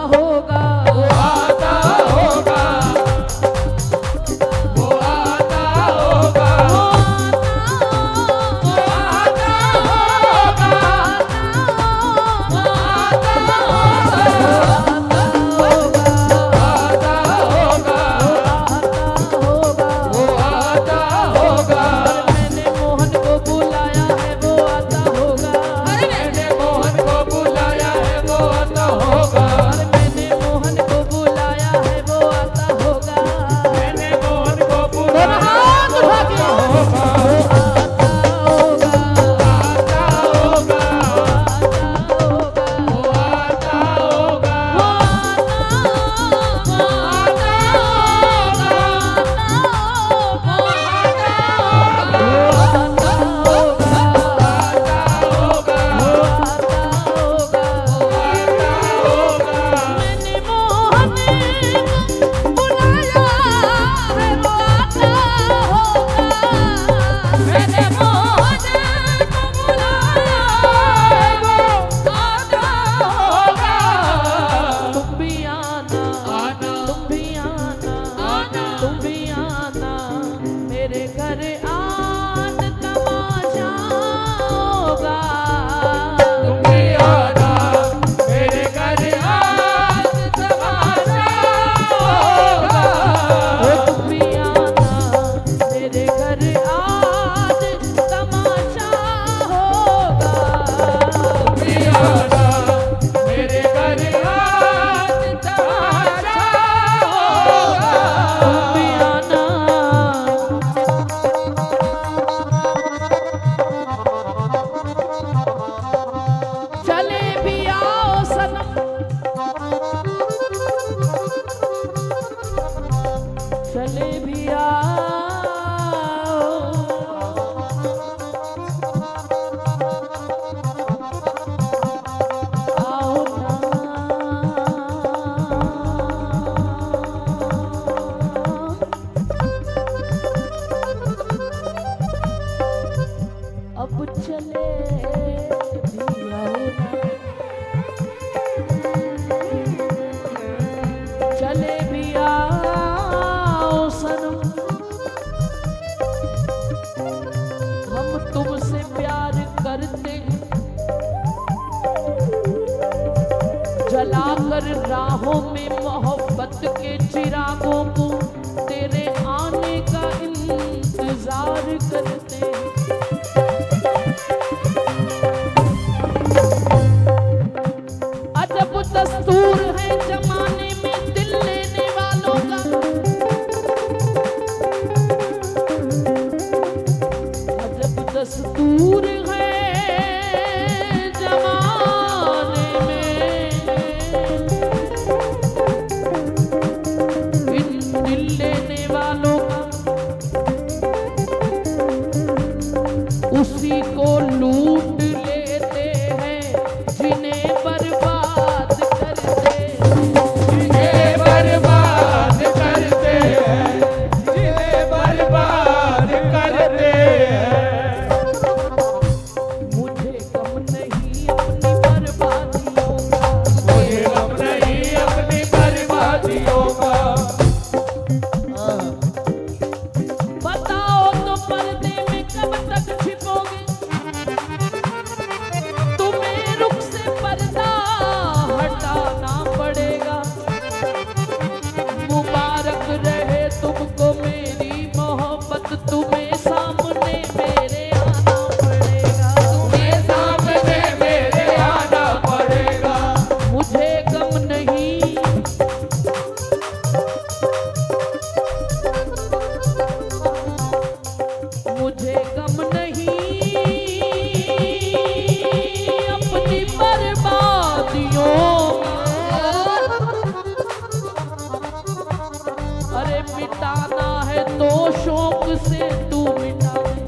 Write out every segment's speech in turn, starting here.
होगा, वो आता होगा, वो आता होगा, वो आता होगा, वो आता होगा। मैंने मोहन को बुलाया है वो आता होगा, मैंने मोहन को बुलाया है वो आता होगा, मैंने मोहन को बुलाया है वो आता होगा, मैंने मोहन को बुलाया है वो आता होगा, आता होगा, वो आता होगा, चले भी आओ, आओ ना, अब चले भी आओ ना, चले भी आओ सनम, हम तुमसे प्यार करते हैं, जलाकर राहों में मोहब्बत के चिरागों को तेरे आने का इंतजार करते हैं। अजब दस्तूर है जमाने में दिल लेने वालों का, अजब दस्तूर है जमाने में इन दिल लेने वालों का, उसी को लूट लेते हैं जिन्हें बर्बाद करते हैं, जिन्हें बर्बाद करते हैं, जिन्हें बर्बाद करते हैं। मुझे गम नहीं अपनी बर्बादियों का, मुझे गम नहीं अपनी बर्बादियों का। बताओ तो पर्दे में कब तक छिपोगे, तुम्हें रुख से पर्दा हटाना पड़ेगा। मुबारक रहे तुमको मेरी मोहब्बत, तुम्हें सामने मेरे आना पड़ेगा, तुम्हें सामने मेरे आना पड़ेगा। मुझे गम नहीं मुझे गम नहीं अपनी बर्बादियों का। अरे मिटाना है तो शौक से तू मिटा दे,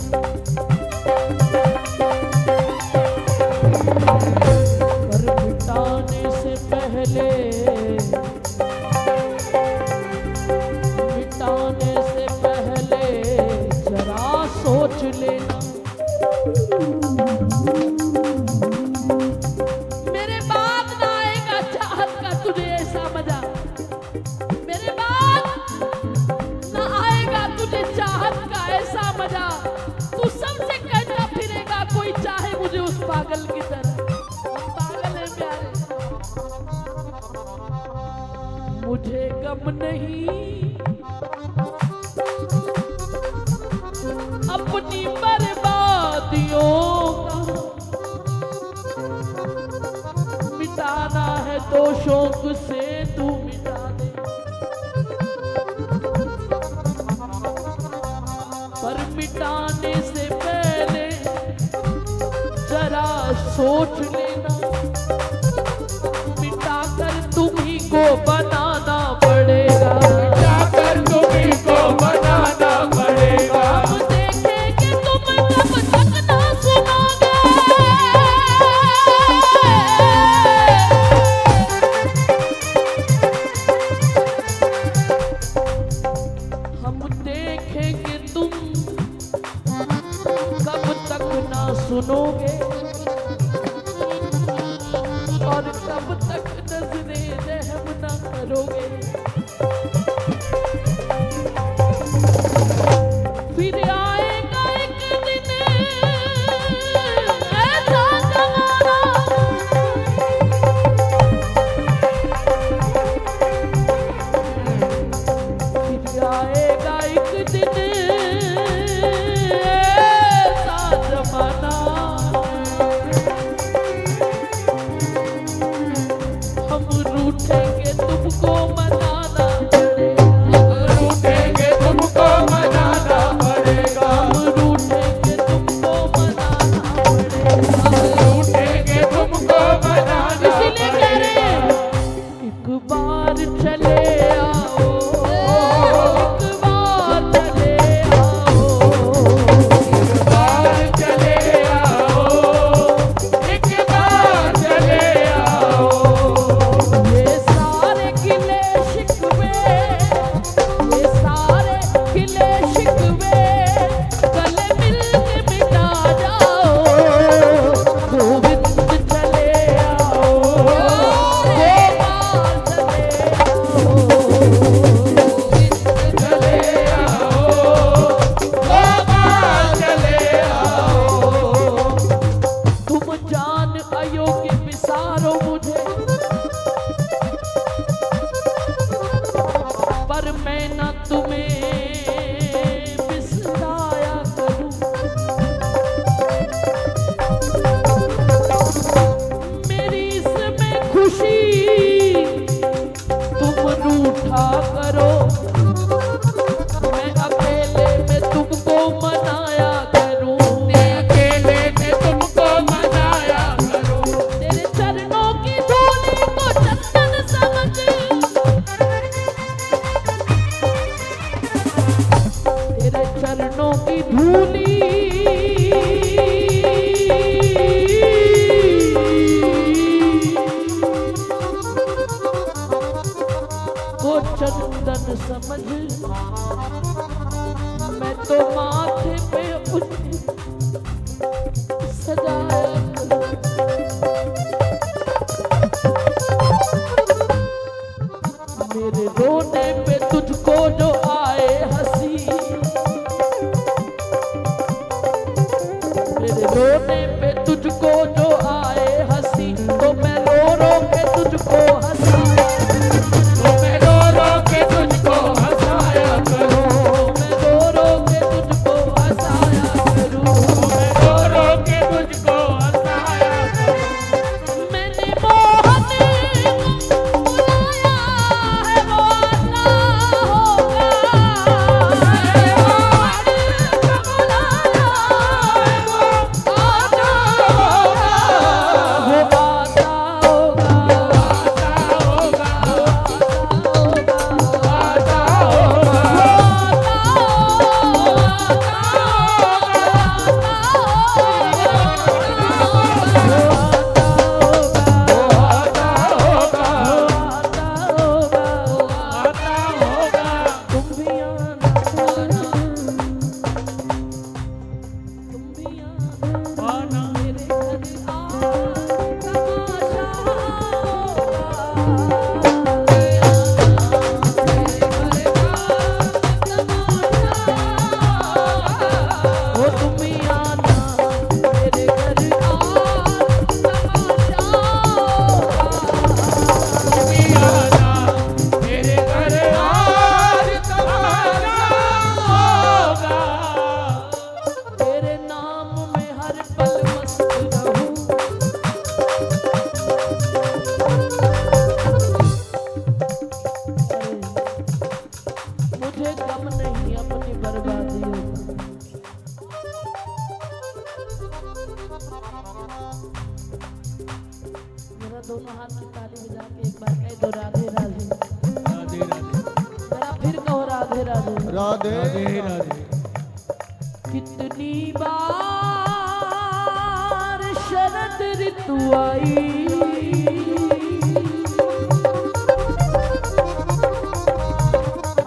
पर मिटाने से पहले जरा सोच लेना। मेरे बाप ना आएगा चाहत का तुझे ऐसा मजा, मेरे बाद ना आएगा तुझे चाहत का ऐसा मजा। तू सबसे कहता फिरेगा कोई चाहे मुझे उस पागल की तरह। हम पागल है प्यारे, मुझे गम नहीं अपनी बर्बादियों का, मिटाना है तो शौक से तू मिटा दे, पर मिटाने से पहले जरा सोच लेना, मिटाकर तुम्ही को बनाना पड़ेगा, जाकर तुम्ही को बनाना पड़ेगा। हम देखेंगे तुम कब तक ना सुनोगे, हम देखेंगे तुम कब तक ना सुनोगे, और कब तक नजरे रहम ना करोगे। फिर आएगा एक दिन ऐसा जमाना, फिर आएगा एक दिन ऐसा जमाना, हम रूठेंगे तुमको मनाना पड़ेगा, रूठेंगे तुमको मनाना पड़ेगा। हम रूठेंगे तुमको मनाना पड़ेगा। रूठेंगे तुमको मनाना इसीलिए कह रहे हैं एक बार चले आओ, एक बार चले आओ, बार चले आओ, एक बार चले आओ। ये सारे गिले शिकवे, ये सारे गिले शिकवे गले मिलके मिटा जाओ, गोविंद चले आओ, गोपाल चले आओ, गोपाल चले आओ। तुम जान अयोग्य विसारो मुझे, पर मैं न तुम्हें बिसराया करूं। मेरी इसमें खुशी तुम रूठा करो, मैं अकेले में तुमको मनाया करूं। अकेले में तुमको मनाया करूं। तेरे चरणों की धूली को चंदन समझ, तेरे चरणों की धूली को चंदन समझ, मैं तो माथे पे उसे सजाया करूं। मेरे रोने पे तुझको जो आए हंसी, मेरे रोने पे तुझको जो आए हंसी, तो मैं रो रो के तुझको हंसाया, तो मैं रो रो के तुझको हंसाया करूं। मैं रो रो के तुझको हंसाया करूं। मैं रो रो के तुझको हंसाया करूं। मैंने मोहन को बुलाया है वो कह दो राधे राधे, राधे राधे, जरा फिर कहो राधे राधे। राधे राधे राधे। कितनी बार शरद ऋतु आई,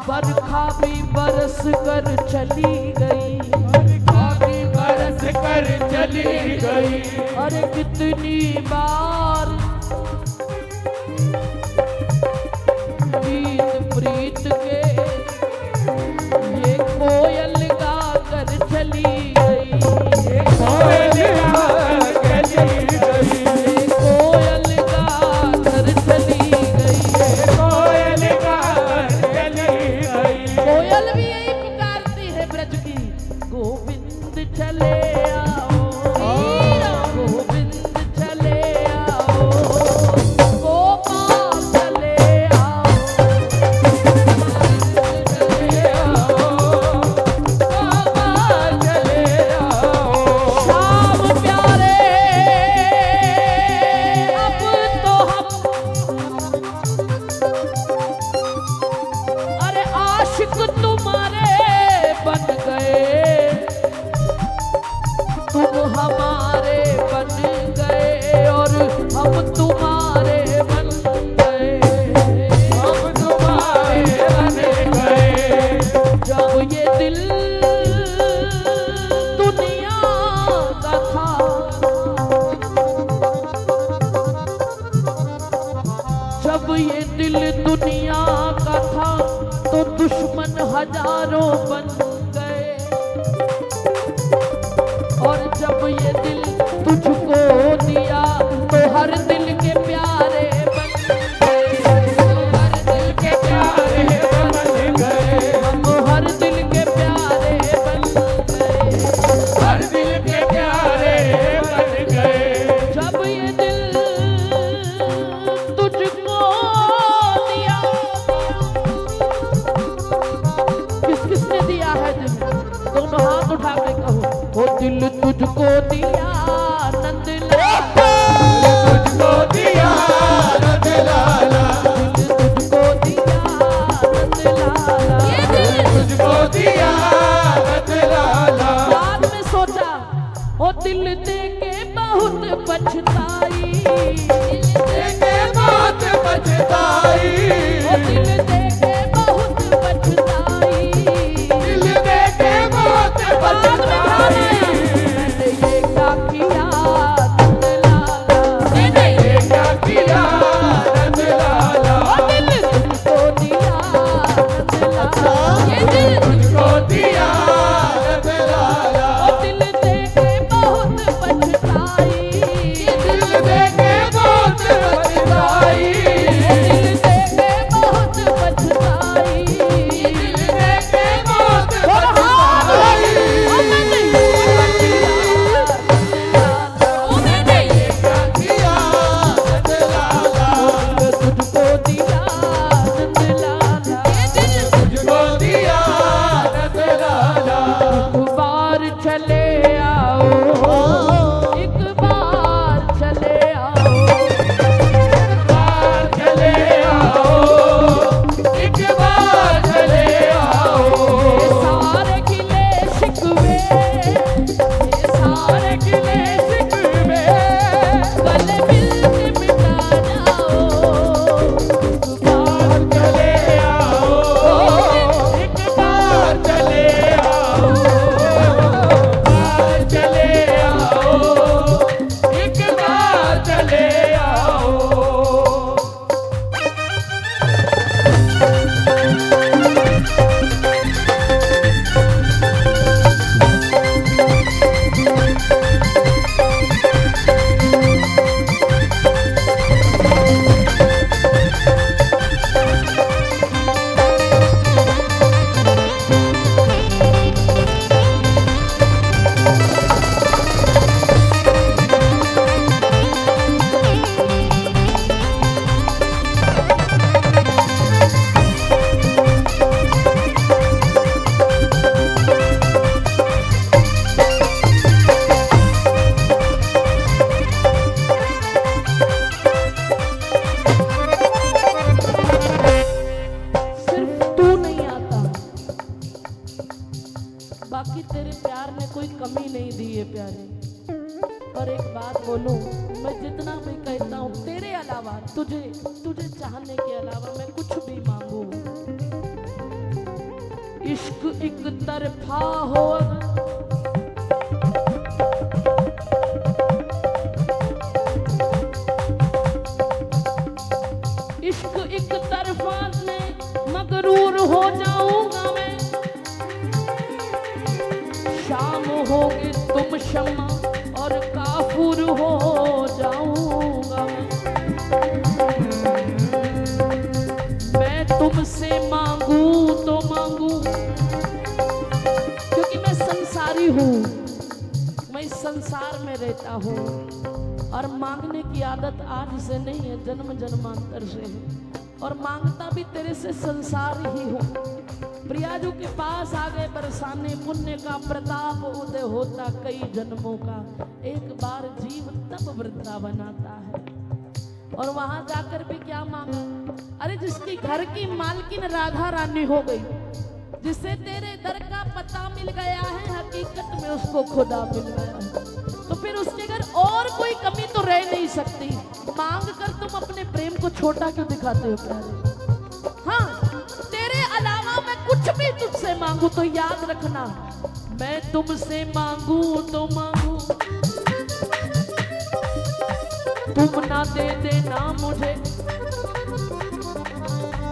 बरखा भी बरस कर चली गई, बरखा भी बरस कर चली गई। अरे कितनी बार गीत प्रीत के ये कोयल गा कर चली गई, ये कोयल गा कर चली गई, ये कोयल गा कर चली गई, कोयल गा कर चली गई। कोयल भी यही पुकारती है ब्रज की, गोविंद चले आओ, गोविंद चले आओ, गोपाल चले आओ, चले आओ, बाबा चले आओ। श्याम प्यारे अब तो हम, अरे आशिक तुम्हारे बन गए, तुम हमारे बन गए और हम तुम्हारे बन गए, हम तुम्हारे बन गए। जब ये दिल दुनिया का था, जब ये दिल दुनिया का था तो दुश्मन हजारों बन गए, और जब ये दिल तुझको दिया तो हर दिल के प्यारे बन गए, हर दिल के प्यारे बन गए, हम हर दिल के प्यारे बन गए, हर दिल के प्यारे बन गए। जब ये दिल तुझको दिया, किस किसने दिया है दिल, दोनों हाथ उठा के कहो, वो दिल तुझको दिया नंद लाला, तुझको दिया नंद लाला, दिल तुझको दिया नंद लाला, ये दिल तुझको दिया नंद लाला। बाद में सोचा ओ दिल दे के बहुत पछताई, देखे बात पछताई, ओ दिल दे के बहुत पछताई, दिल देखे बात बाद में ध्यान आया, पछताई। मैंने ये क्या किया कभी तेरे प्यार में कोई कमी नहीं दी है प्यारे। पर एक बात बोलूं, मैं जितना भी कहता हूँ तेरे अलावा, तुझे चाहने के अलावा मैं कुछ भी मांगू। इश्क एक तरफा हो, इश्क एक तरफा में मगरूर हो जाऊंगा मैं। शाम होगी तुम शम्मा और काफूर हो जाऊंगा मैं तुमसे मांगू तो मांगू, क्योंकि मैं संसारी हूँ, मैं इस संसार में रहता हूँ और मांगने की आदत आज से नहीं है, जन्म जन्मांतर से है। और मांगता भी तेरे से संसार ही हूँ। प्रियाजू के पास आ गए बरसाने, पुण्य का प्रताप उदय होता कई जन्मों का। एक बार जीव तब वृंदावन आता है। और वहां जाकर भी क्या मांगा? अरे जिसकी घर की मालकिन राधा रानी हो गई, जिसे तेरे दर का पता मिल गया है, हकीकत में उसको खुदा मिल गया है, तो फिर उसके घर और कोई कमी तो रह नहीं सकती। मांग कर तुम अपने प्रेम को छोटा क्यों दिखाते हो प्यारे? हाँ, तेरे अलावा मैं कुछ भी तुझसे मांगू तो याद रखना, मैं तुमसे मांगू तो मांगू, तुम ना दे देना मुझे।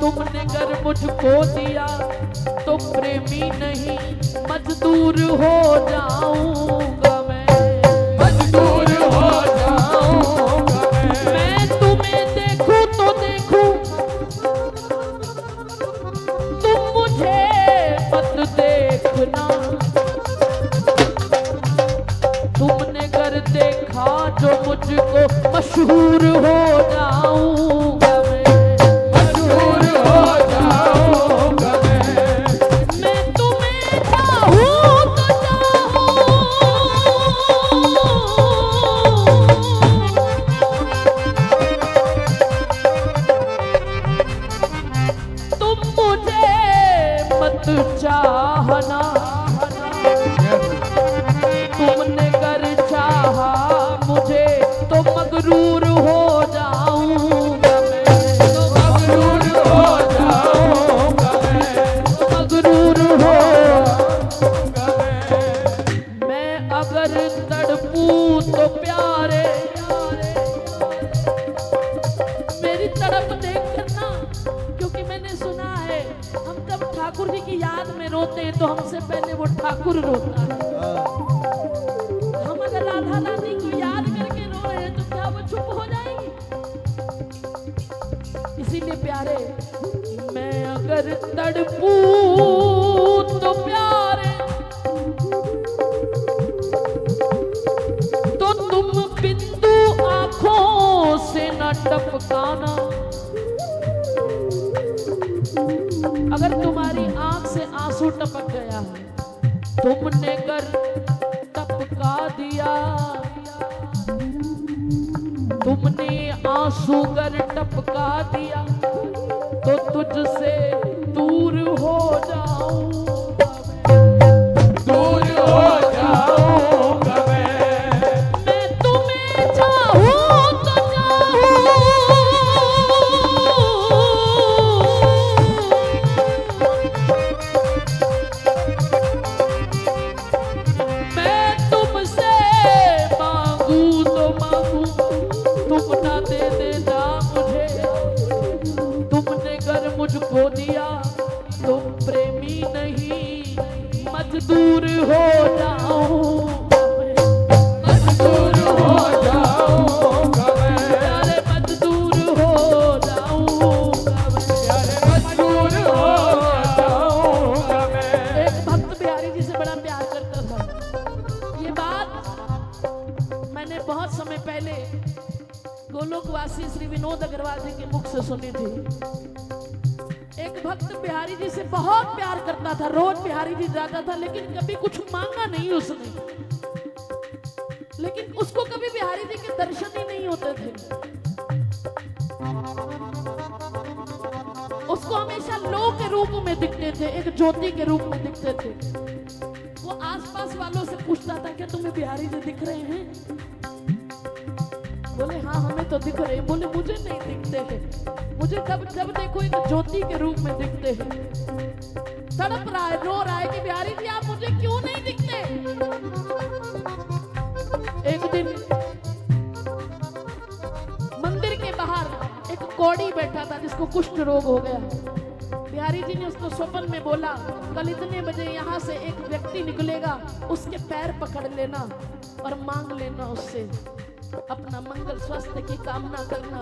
तुमने घर मुझको दिया तो प्रेमी नहीं, मजदूर हो जाऊंगा मैं, मजदूर हो जाऊंगा मैं तुम्हें देखूं तो देखूं, तुम मुझे मत देखना। तुमने घर देखा जो मुझको मशहूर हो जाऊंगा मैं, मजदूर हो जाऊंगा मैं तुम्हें चाहूं तो चाहूं, तुम मुझे मत चाहना। तुमने कर चाहा मुझे तो मगरूर हो जाऊंगा मैं, तो मगरूर हो जाऊंगा मगरूर हो। मैं मैं अगर तड़पू तो प्यारे, मेरी तड़प देख करना, क्योंकि मैंने सुना है हम जब ठाकुर जी की याद में रोते हैं तो हमसे पहले वो ठाकुर रोता है। हम अगर राधा रानी को याद करके रो रहे हैं तो क्या वो चुप हो जाएगी? इसीलिए प्यारे, मैं अगर तड़पू तो प्यारे, तो तुम बिंदु आंखों से न टपकाना। अगर तुम्हारी आंख से आंसू टपक गया है, तुमने कर टपका दिया, तुमने आंसू कर टपका दिया, तो तुझसे दूर हो जाऊंगा दूर हो जाऊंगा मैं तुम्हें चाहूं तो चाहूं, मैं तुमसे मांगू तो मांगू, तुम ना दे देना मुझे। तुमने घर मुझको दिया तो प्रेमी नहीं, मजदूर हो जाऊंगा मैं, मजदूर हो जाऊंगा प्यारे मजदूर हो जाऊंगा मैं। मजदूर हो जाऊंगा एक भक्त बिहारी जी से बड़ा प्यार करता था। ये बात मैंने बहुत समय पहले गोलोकवासी श्री विनोद अग्रवाल जी के मुख से सुनी थी। एक भक्त बिहारी जी से बहुत प्यार करता था, रोज बिहारी जी जाता था, लेकिन कभी कुछ मांगा नहीं उसने। लेकिन उसको कभी बिहारी जी के दर्शन ही नहीं होते थे। उसको हमेशा लो के रूप में दिखते थे, एक ज्योति के रूप में दिखते थे। वो आज वालों से पूछता था क्या तुम्हें बिहारी जी दिख रहे हैं? बोले हाँ हमें तो दिख रहे हैं। बोले मुझे नहीं दिखते हैं, मुझे जब जब देखो एक ज्योति के रूप में दिखते हैं। तड़प रहा है, रो रहा है कि बिहारी जी आप मुझे क्यों नहीं दिखते? एक दिन मंदिर के बाहर एक कौड़ी बैठा था जिसको कुष्ठ रोग हो गया। बिहारी जी ने उसको स्वप्न में बोला कल इतने बजे यहाँ से एक व्यक्ति निकलेगा, उसके पैर पकड़ लेना और मांग लेना उससे, अपना मंगल स्वास्थ्य की कामना करना।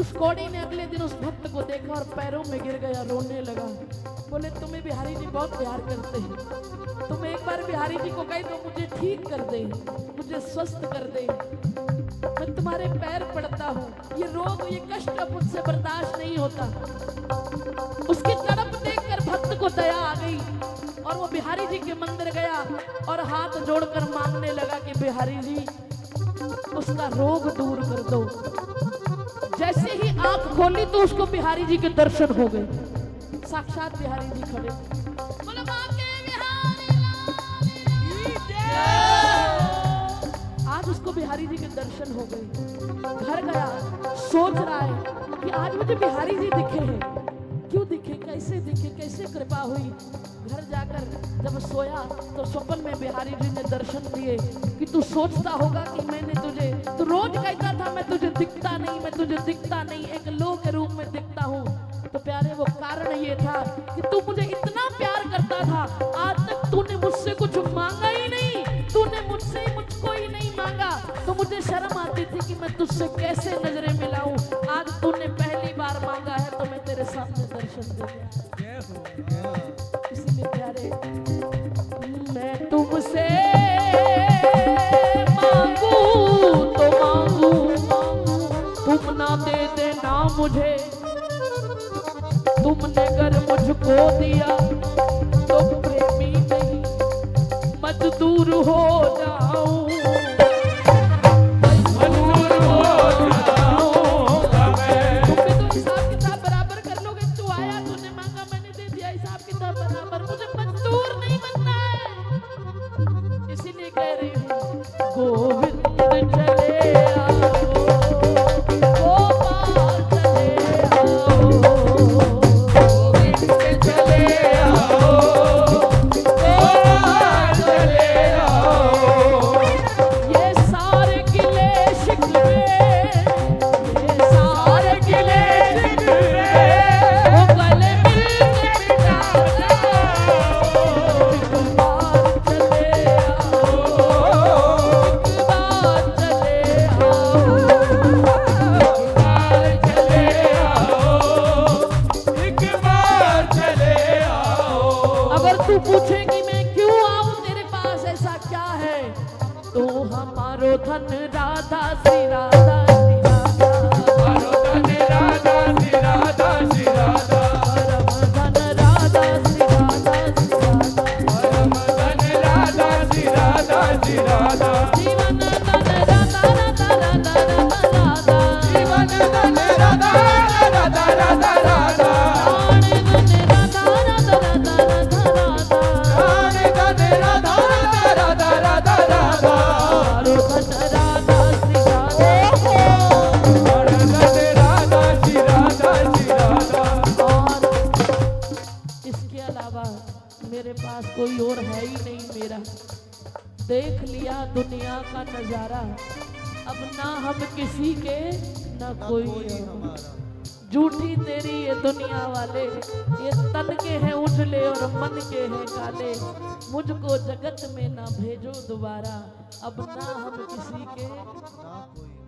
उस कौड़ी ने अगले दिन उस भक्त को देखा और पैरों में गिर गया, रोने लगा। बोले तुम्हें बिहारी जी बहुत प्यार करते हैं, तुम एक बार बिहारी जी को कहे तो मुझे ठीक कर दे, मुझे स्वस्थ कर दे, मैं तुम्हारे पैर पड़ता हूँ, ये रोग ये कष्ट अब मुझसे बर्दाश्त नहीं होता। उसकी तड़प देखकर भक्त को दया आ गई और वो बिहारी जी के मंदिर गया और हाथ जोड़कर मांगने लगा कि बिहारी जी उसका रोग दूर कर दो। जैसे ही आंख खोली तो उसको बिहारी जी के दर्शन हो गए, साक्षात बिहारी जी खड़े। बोलो बांके बिहारी लाल की। आज उसको बिहारी जी के दर्शन हो गए। घर गया, सोच रहा है कि आज मुझे बिहारी जी दिखे हैं, क्यों दिखे, कैसे दिखे, कैसे कृपा हुई। घर जाकर जब सोया तो स्वप्न में बिहारी जी ने दर्शन दिए कि तू सोचता होगा कि मैंने तुझे, तू रोज कहता था मैं तुझे दिखता नहीं, मैं तुझे दिखता नहीं, एक लो के रूप में दिखता हूँ। तो प्यारे वो कारण ये था कि तू मुझे इतना प्यार करता था, आज तक तूने मुझसे कुछ मांगा ही नहीं, तूने मुझसे मुझको ही नहीं मांगा। तो मुझे शर्म आती थी कि मैं तुझसे कैसे नजरें मिलाऊं। आज तूने पहली बार मांगा है तो मैं तेरे सामने दर्शन दे दिया। इसलिए प्यारे मैं तुमसे मांगू तो मांगू, तुम ना दे देना मुझे, तुमने अगर मुझको दिया तो प्रेमी नहीं मजदूर हो जाऊं, मजदूर हो जाऊंगा मैं। तुम भी तो हिसाब किताब बराबर कर लोगे, तू आया तूने मांगा मैंने दे दिया, हिसाब किताब बराबर, मुझे मजदूर नहीं बनना है। इसीलिए कह रही हूँ गोविंद चले आओ, गोपाल चले आओ, गोविंद चले आओ, गोपाल चले आओ। ये सारे गिले शिकवे, ये सारे गिले शिकवे वो गले मिलके मिटा जाओ। एक बार चले आओ, एक बार चले आओ, एक बार चले आओ। अगर तू पूछे कि मैं क्यों आऊं तेरे पास, ऐसा क्या है, तो हमारो धन राधा श्री राधा श्री राधा, हमारो धन राधा श्री राधा श्री राधा, परम धन राधा श्री राधा श्री राधा, परम धन राधा श्री राधा श्री राधा, जीवन धन राधा राधा राधा राधा राधा, जीवन धन राधा राधा राधा राधा, प्राण धन राधा राधा राधा राधा राधा, प्राण धन राधा राधा राधा राधा, हमारो धन राधा श्री राधा, हमारो धन राधा श्री राधा श्री राधा। और इसके अलावा मेरे पास कोई और है ही नहीं मेरा। देख लिया दुनिया का नजारा, अब ना हम किसी के ना कोई हमारा। झूठी तेरी ये दुनिया वाले, ये तन के हैं उजले और मन के हैं काले, मुझको जगत में ना भेजो दोबारा, अब ना हम किसी के ना कोई